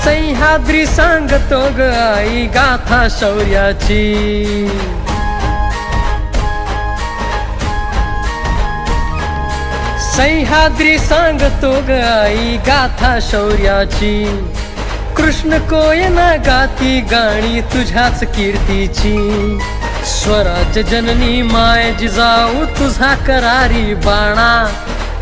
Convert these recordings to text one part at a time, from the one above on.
सह्याद्री सांगतो ग आई गाथा शौर्याची, सह्याद्री सांगतो ग आई गाथा शौर्याची। कृष्ण कोयना गाती गाणी तुझ्याच कीर्तीची, स्वराज्य जननी माय जिजाऊ तुझा करारी बाणा,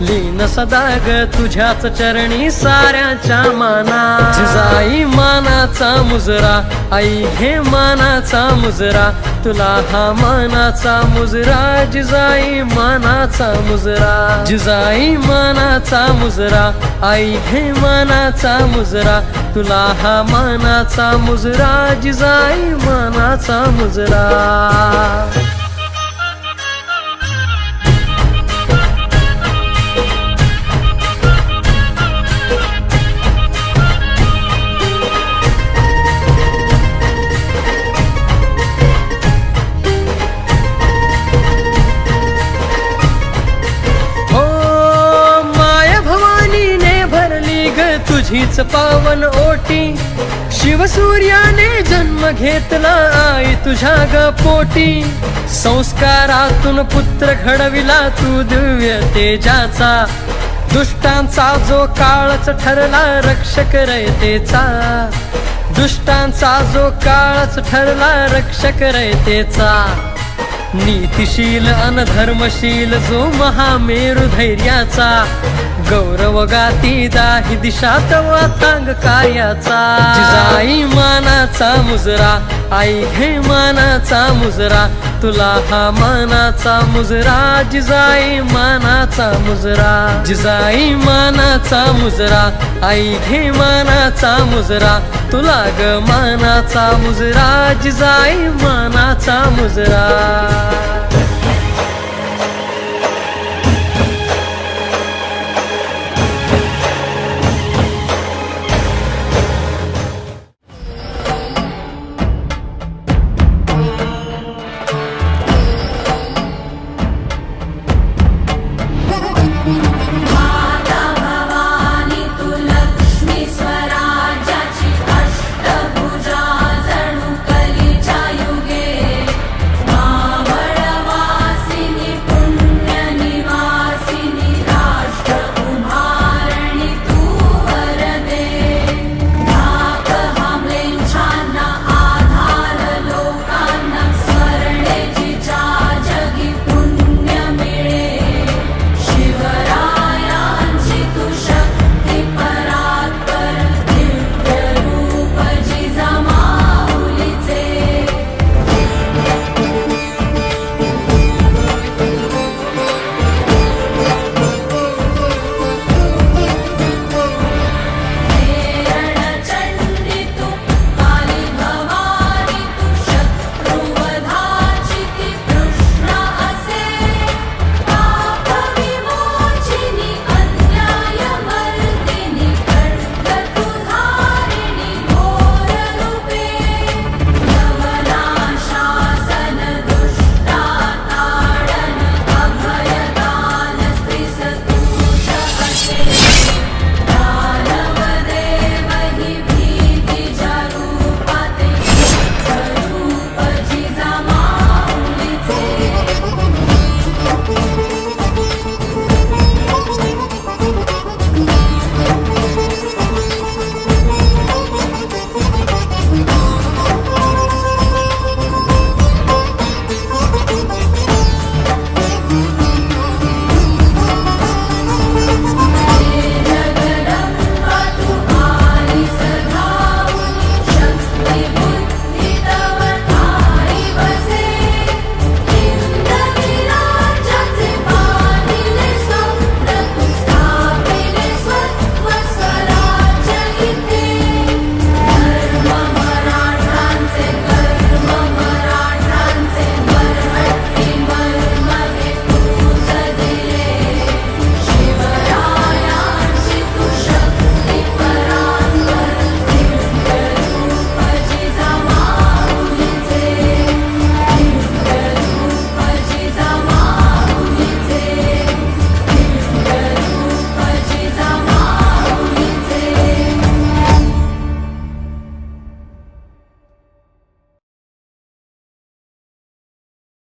लीन सदा ग तुझ्याच चरणी साऱ्याच्या माना। जिजाई मानाचा मुजरा आई घे मानाचा मुजरा, तुला हा मानाचा मुजरा जिजाई मानाचा मुजरा। जिजाई मानाचा मुजरा आई घे मानाचा मुजरा, तुला हा मानाचा मुजरा जिजाई मानाचा मुजरा। तुझीच पावन ओटी, शिवसूर्याने जन्म घेतला आई तुझ्या ग पोटी। संस्कारातून पुत्र घडविला तू दिव्य तेजाचा, दुष्टांचा जो काळच ठरला रक्षक रयतेचा, दुष्टांचा जो काळच ठरला रक्षक रयतेचा। नीतिशील अनधर्मशील जो महामेरु धैर्याचा, गौरव गाती दाही दिशा तवा तांग कार्याचा। जिजाई मानाचा मुजरा आई घे मानाचा मुजरा, तुला हा मानाचा मुजरा जिजाई मानाचा मुजरा। जिजाई मानाचा मुजरा आई घे मानाचा मुजरा, तुला ग मानाचा मुजरा जिजाई मानाचा मुजरा।